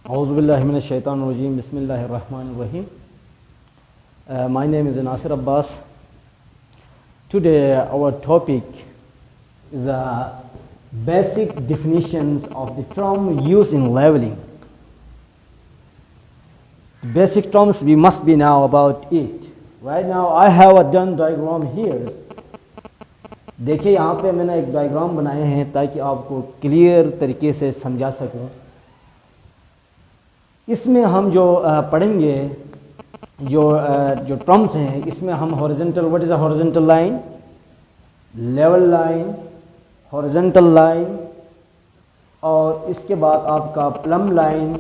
Auzubillahiminash-shaytanir-rajim. Bismillahir-rahmanir-rahim. My name is Nasir Abbas. Today our topic is basic definitions of the term used in leveling. Basic terms we must be now about it. Right now I have a done diagram here. देखिए यहाँ पे मैंने एक diagram बनाए हैं ताकि आपको clear तरीके से समझा सकूं। इसमें हम जो पढ़ेंगे जो टर्म्स हैं, इसमें हम horizontal, what is a horizontal line, level line, horizontal line, और इसके बाद आपका प्लम लाइन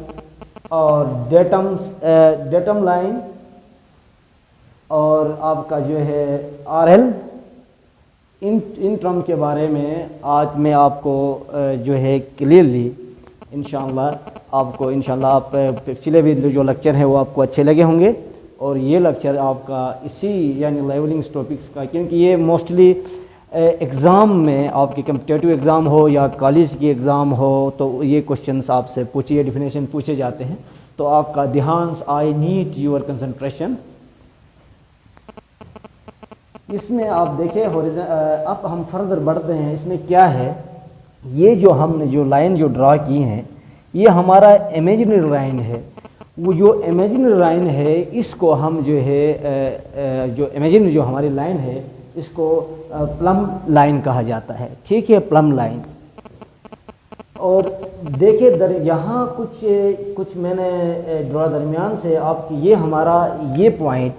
और डेटम लाइन, और आपका जो है आरएल, इन टर्म के बारे में आज मैं आपको जो है क्लियरली इंशाअल्लाह आप पिछले भी जो लेक्चर हैं वो आपको अच्छे लगे होंगे, और ये लेक्चर आपका इसी यानी लेवलिंग टॉपिक्स का, क्योंकि ये मोस्टली एग्ज़ाम में आपके कम्पिटिटिव एग्ज़ाम हो या कॉलेज की एग्ज़ाम हो तो ये क्वेश्चंस आपसे पूछिए, डेफिनेशन पूछे जाते हैं, तो आपका ध्यान, आई नीड योर कंसंट्रेशन। इसमें आप देखिए अब हम फर्दर बढ़ते हैं। इसमें क्या है, ये जो हमने जो लाइन जो ड्रा की हैं ये हमारा इमेजिनरी लाइन है। वो जो इमेजिनरी लाइन है इसको हम जो है जो इमेजिनरी जो हमारी लाइन है इसको प्लम लाइन कहा जाता है। ठीक है, प्लम लाइन। और देखिए यहाँ कुछ मैंने ड्रा दरमियान से आपकी ये हमारा ये पॉइंट,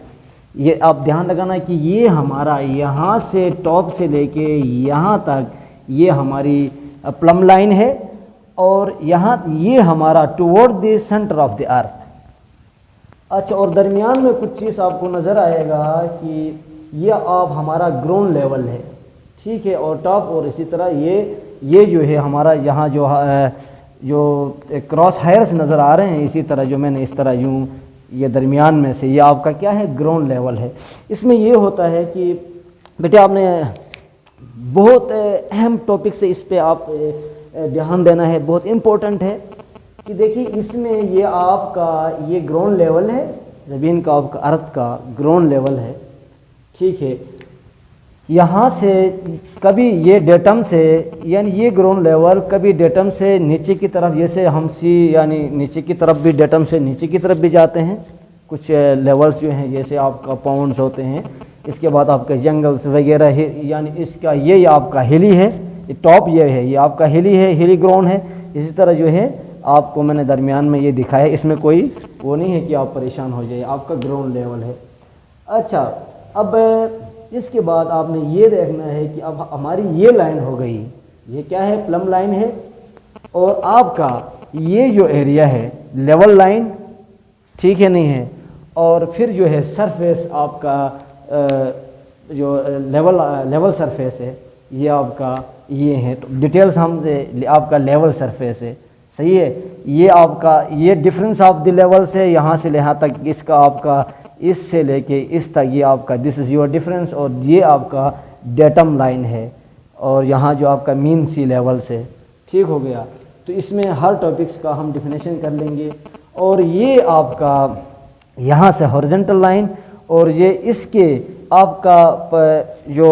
ये आप ध्यान लगाना कि ये हमारा यहाँ से टॉप से लेके यहाँ तक ये हमारी प्लम लाइन है, और यहाँ ये हमारा toward the centre of the अर्थ। अच्छा, और दरमियान में कुछ चीज़ आपको नज़र आएगा कि ये आप हमारा ग्राउंड लेवल है। ठीक है, और टॉप, और इसी तरह ये जो है हमारा यहाँ जो क्रॉस हायर्स नज़र आ रहे हैं, इसी तरह जो मैंने इस तरह यूँ ये दरमियान में से ये आपका क्या है, ग्राउंड लेवल है। इसमें ये होता है कि बेटे आपने बहुत अहम टॉपिक से इस पे आप ध्यान देना है, बहुत इम्पोर्टेंट है कि देखिए इसमें ये आपका ये ग्राउंड लेवल है, ज़मीन का आपका अर्थ का ग्राउंड लेवल है। ठीक है, यहाँ से कभी ये डेटम से यानी ये ग्राउंड लेवल कभी डेटम से नीचे की तरफ, जैसे हम यानी नीचे की तरफ भी डेटम से नीचे की तरफ भी जाते हैं कुछ लेवल्स जो हैं, जैसे आपका पाउंड्स होते हैं, इसके बाद आपका जंगल्स वगैरह है, यानी इसका ये आपका हिली है, ये टॉप ये है, ये आपका हिली है, हिली ग्राउंड है। इसी तरह जो है आपको मैंने दरमियान में ये दिखाया, इसमें कोई वो नहीं है कि आप परेशान हो जाए, आपका ग्राउंड लेवल है। अच्छा, अब इसके बाद आपने ये देखना है कि अब हमारी ये लाइन हो गई, ये क्या है, प्लम लाइन है, और आपका ये जो एरिया है लेवल लाइन, ठीक है नहीं है, और फिर जो है सरफेस आपका जो लेवल सरफेस है ये आपका ये है। तो डिटेल्स हम आपका लेवल सरफेस है, सही है। ये आपका ये डिफरेंस ऑफ द लेवल से यहाँ से यहाँ तक, इसका आपका इससे लेके इस तक ये आपका दिस इज़ योर डिफरेंस, और ये आपका डेटम लाइन है, और यहाँ जो आपका मीन सी लेवल से, ठीक हो गया। तो इसमें हर टॉपिक्स का हम डिफिनेशन कर लेंगे, और ये आपका यहाँ से हॉरिजॉन्टल लाइन, और ये इसके आपका जो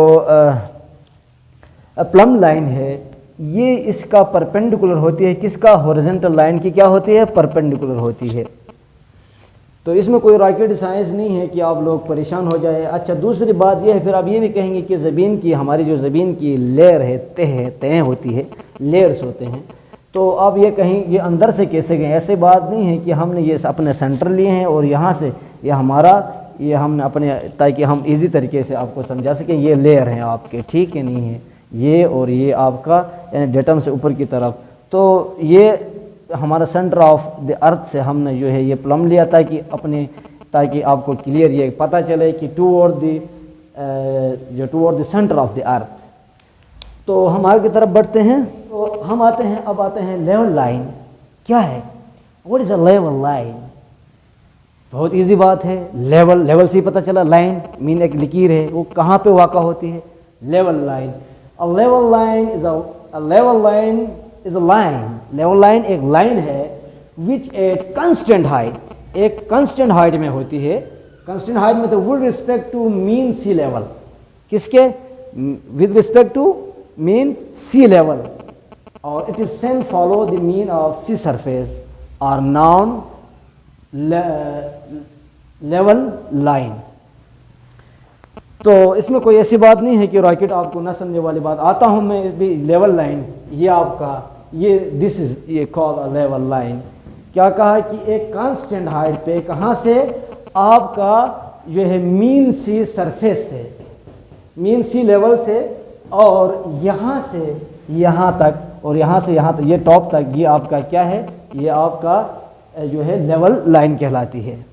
प्लम लाइन है ये इसका परपेंडिकुलर होती है, किसका, हॉरिजॉन्टल लाइन की क्या होती है, परपेंडिकुलर होती है। तो इसमें कोई रॉकेट साइंस नहीं है कि आप लोग परेशान हो जाए। अच्छा, दूसरी बात यह है, फिर आप ये भी कहेंगे कि ज़मीन की, हमारी जो ज़मीन की लेयर है, तह होती है, लेयर्स होते हैं, तो आप ये कहें ये अंदर से कैसे गए, ऐसे बात नहीं है कि हमने ये अपने सेंटर लिए हैं और यहाँ से ये हमारा ये हमने अपने, ताकि हम इजी तरीके से आपको समझा सकें, ये लेयर हैं आपके, ठीक है नहीं है, ये और ये आपका यानी डेटम से ऊपर की तरफ, तो ये हमारा सेंटर ऑफ द अर्थ से हमने जो है ये प्लम लिया ताकि आपको क्लियर ये पता चले कि toward the centre of the अर्थ। तो हम आगे की तरफ बढ़ते हैं, तो हम आते हैं लेवल लाइन। क्या है, what is a level line? बहुत इजी बात है, लेवल से ही पता चला, लाइन मीन एक लकीर है, वो कहाँ पे वाक़ा होती है, level line. A level line is a level line is a line. Level line एक लाइन है विच ए कांस्टेंट हाइट, एक कांस्टेंट हाइट में होती है। कांस्टेंट हाइट में तो with respect to mean sea level, किसके, with respect to mean sea level, और it is same follow the mean of sea surface are non level line. तो इसमें कोई ऐसी बात नहीं है कि रॉकेट आपको ना समझने वाली बात, आता हूं मैं भी लेवल लाइन, ये आपका ये दिस इज ये कॉल अ लेवल लाइन। क्या कहा कि एक कांस्टेंट हाइट पे, कहां से, आपका जो है मीन सी सरफेस से, मीन सी लेवल से, और यहां से यहां तक, और यहां से यहां तक, ये टॉप तक, ये आपका क्या है, ये आपका जो है लेवल लाइन कहलाती है।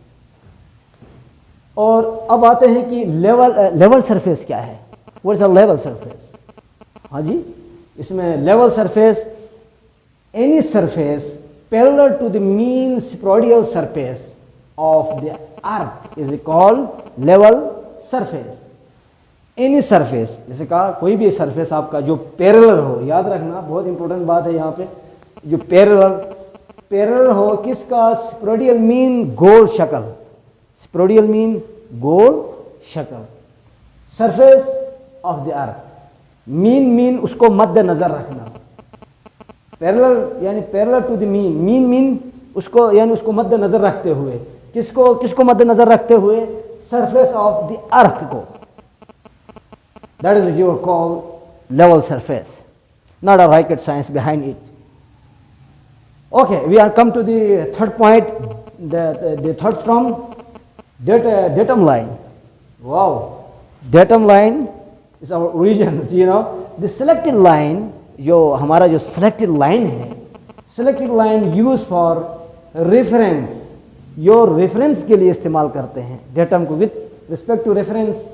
और अब आते हैं कि लेवल सरफेस क्या है, what is a level surface. हाँ जी, इसमें level surface any surface parallel to the mean spheroidal surface of the earth is called level surface. Any surface, जैसे कहा कोई भी सरफेस आपका जो पैरेलल हो, याद रखना बहुत इंपॉर्टेंट बात है यहाँ पे, जो पैरेलल हो किसका, स्पोडियल मीन गोल शक्ल, स्पोडियल मीन गोल शक्ल, surface of the earth, mean उसको मद्देनजर रखना, पैरेलल यानी पैरेलल टू द मीन उसको यानी उसको मद्देनजर रखते हुए, किसको मद्देनजर रखते हुए, सरफेस ऑफ द अर्थ को, that is your call level surface, not a rocket science behind it. Okay, we are come to the third point, the third term, datum line. Wow, datum line is our origins, you know. The selected line, जो हमारा जो selected line है, selected line used for reference, जो reference के लिए इस्तेमाल करते हैं datum को, with respect to reference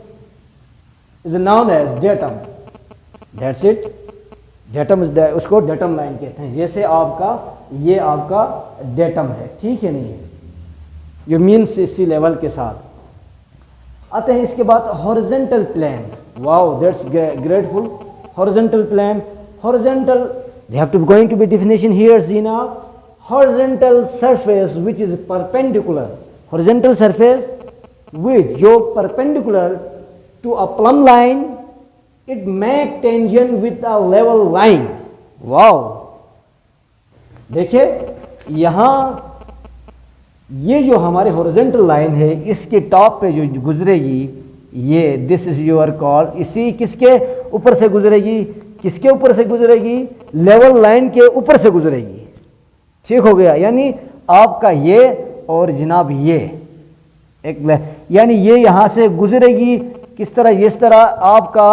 is known as datum. That's it. Datum उसको डेटम लाइन कहते हैं। जैसे आपका ये आपका डेटम है, ठीक है, नहीं है, जो मीन सी लेवल के साथ आते हैं। इसके बाद horizontal plane, wow that's grateful. Horizontal plane, horizontal, they have to going to be definition here, जीना, horizontal surface which is perpendicular, horizontal surface which जो perpendicular to a plumb line, it make tangent with a level line. wow, देखिए यहां ये जो हमारे horizontal line है, इसके top पे जो गुजरेगी, ये दिस इज योर कॉल, इसी किसके ऊपर से गुजरेगी, किसके ऊपर से गुजरेगी, लेवल लाइन के ऊपर से गुजरेगी। ठीक हो गया, यानी आपका ये और जनाब ये एक, यानी ये यहां से गुजरेगी किस तरह, इस तरह आपका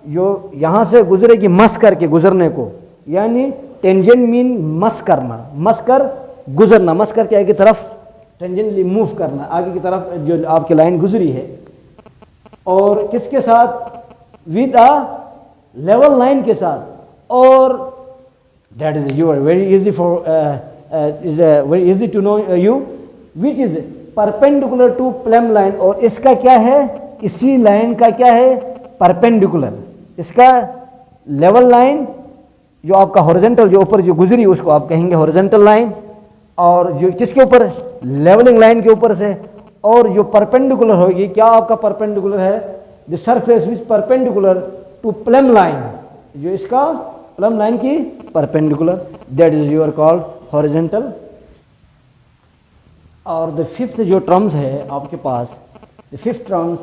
जो यहां से गुजरेगी मस करके गुजरने को, यानी टेंजेंट मीन मस करना, मस कर गुजरना, मस करके आगे की तरफ टेंजेंटली मूव करना, आगे की तरफ जो आपकी लाइन गुजरी है, और किसके साथ, विद अ लेवल लाइन के साथ, और that is your very easy for is very easy to know you, which is perpendicular to plumb line, और इसका क्या है, इसी लाइन का क्या है, परपेंडिकुलर, इसका लेवल लाइन जो आपका हॉरिजॉन्टल जो ऊपर जो गुजरी उसको आप कहेंगे हॉरिजॉन्टल लाइन, और जो किसके ऊपर, लेवलिंग लाइन के ऊपर से, और जो परपेंडिकुलर होगी, क्या आपका परपेंडिकुलर है, the surface which perpendicular to plumb line, जो इसका प्लम लाइन की perpendicular, that is your called horizontal. और द फिफ्थ जो टर्म्स है आपके पास, the fifth terms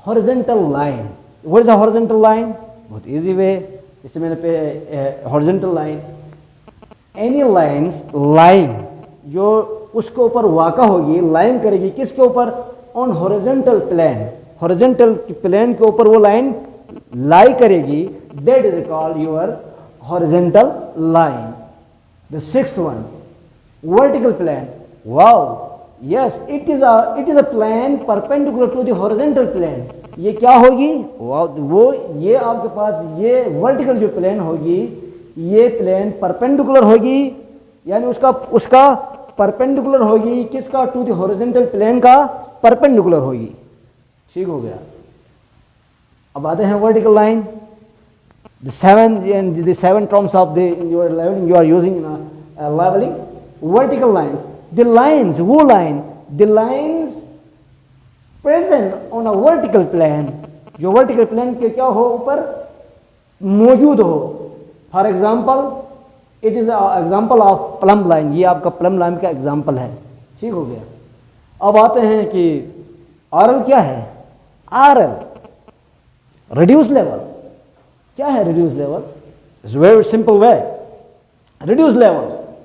horizontal line. What is a horizontal line, बहुत इजी वे, इससे मैंने पे horizontal line, any lines, line जो उसके ऊपर वाक़ा होगी, लाइन करेगी किसके ऊपर, on horizontal plane, horizontal plane के ऊपर वो लाइन लाई करेगी, that is called your horizontal line. The sixth one, vertical plane, wow yes, it is a plane perpendicular to the horizontal plane. ये क्या होगी, वो ये आपके पास ये वर्टिकल जो प्लेन होगी, ये प्लेन परपेंडिकुलर होगी, यानी उसका परपेंडिकुलर होगी किसका, टू द हॉरिजॉन्टल प्लेन का परपेंडिकुलर होगी। ठीक हो गया। अब आते हैं vertical line, the seven terms of the your levelling you are using levelling. vertical lines. The lines, वो line, the lines present on a vertical plane, जो vertical plane के क्या हो ऊपर मौजूद हो. For example, it is an example of plumb line. ये आपका plumb line का example है. ठीक हो गया. अब आते हैं कि RL क्या है? RL reduced level. क्या है reduced level? It's a very simple way. Reduced level,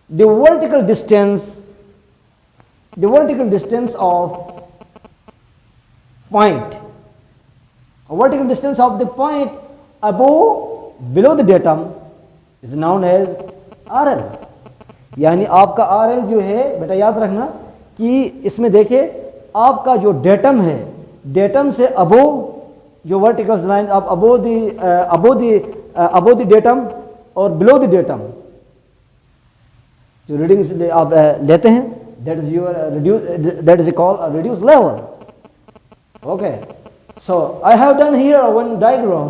the vertical distance of point, a vertical distance of the point below the datum is known as RL. यानी आपका RL जो है बेटा याद रखना कि इसमें देखिए आपका जो डेटम है, डेटम से अबो जो वर्टिकल लाइन आप अबो द डेटम और बिलो द डेटम जो रीडिंग्स आप लेते हैं, that is your reduce, that is called reduce level. Okay, so I have done here one diagram.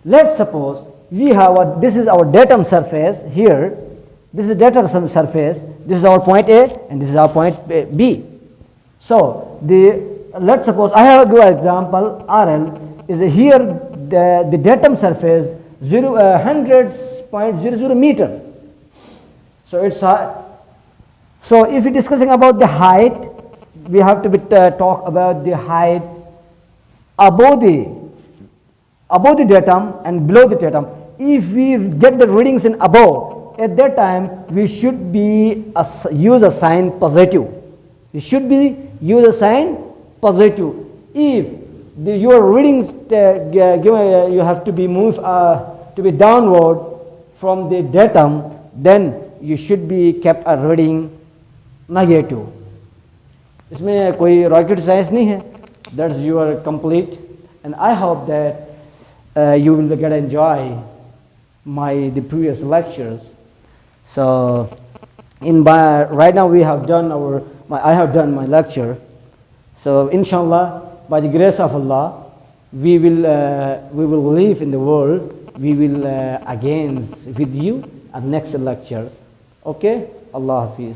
Let's suppose we have this is our datum surface here, this is datum surface, this is our point A and this is our point B. So let's suppose I have to do an example. RL is here, the datum surface 100.00 meter. So it's so if we're discussing about the height, we have to talk about the height above the datum and below the datum. If we get the readings in above, at that time we should use a sign positive. We should use a sign positive. If your readings you have to be moved to be downward from the datum, then you should be kept a reading negative. इसमें कोई rocket science नहीं है. That's your complete, and I hope that you will get enjoy the previous lectures. So right now we have done I have done my lecture. So inshallah, by the grace of Allah, we will live in the world. We will again with you at next lectures. Okay, Allah Hafiz.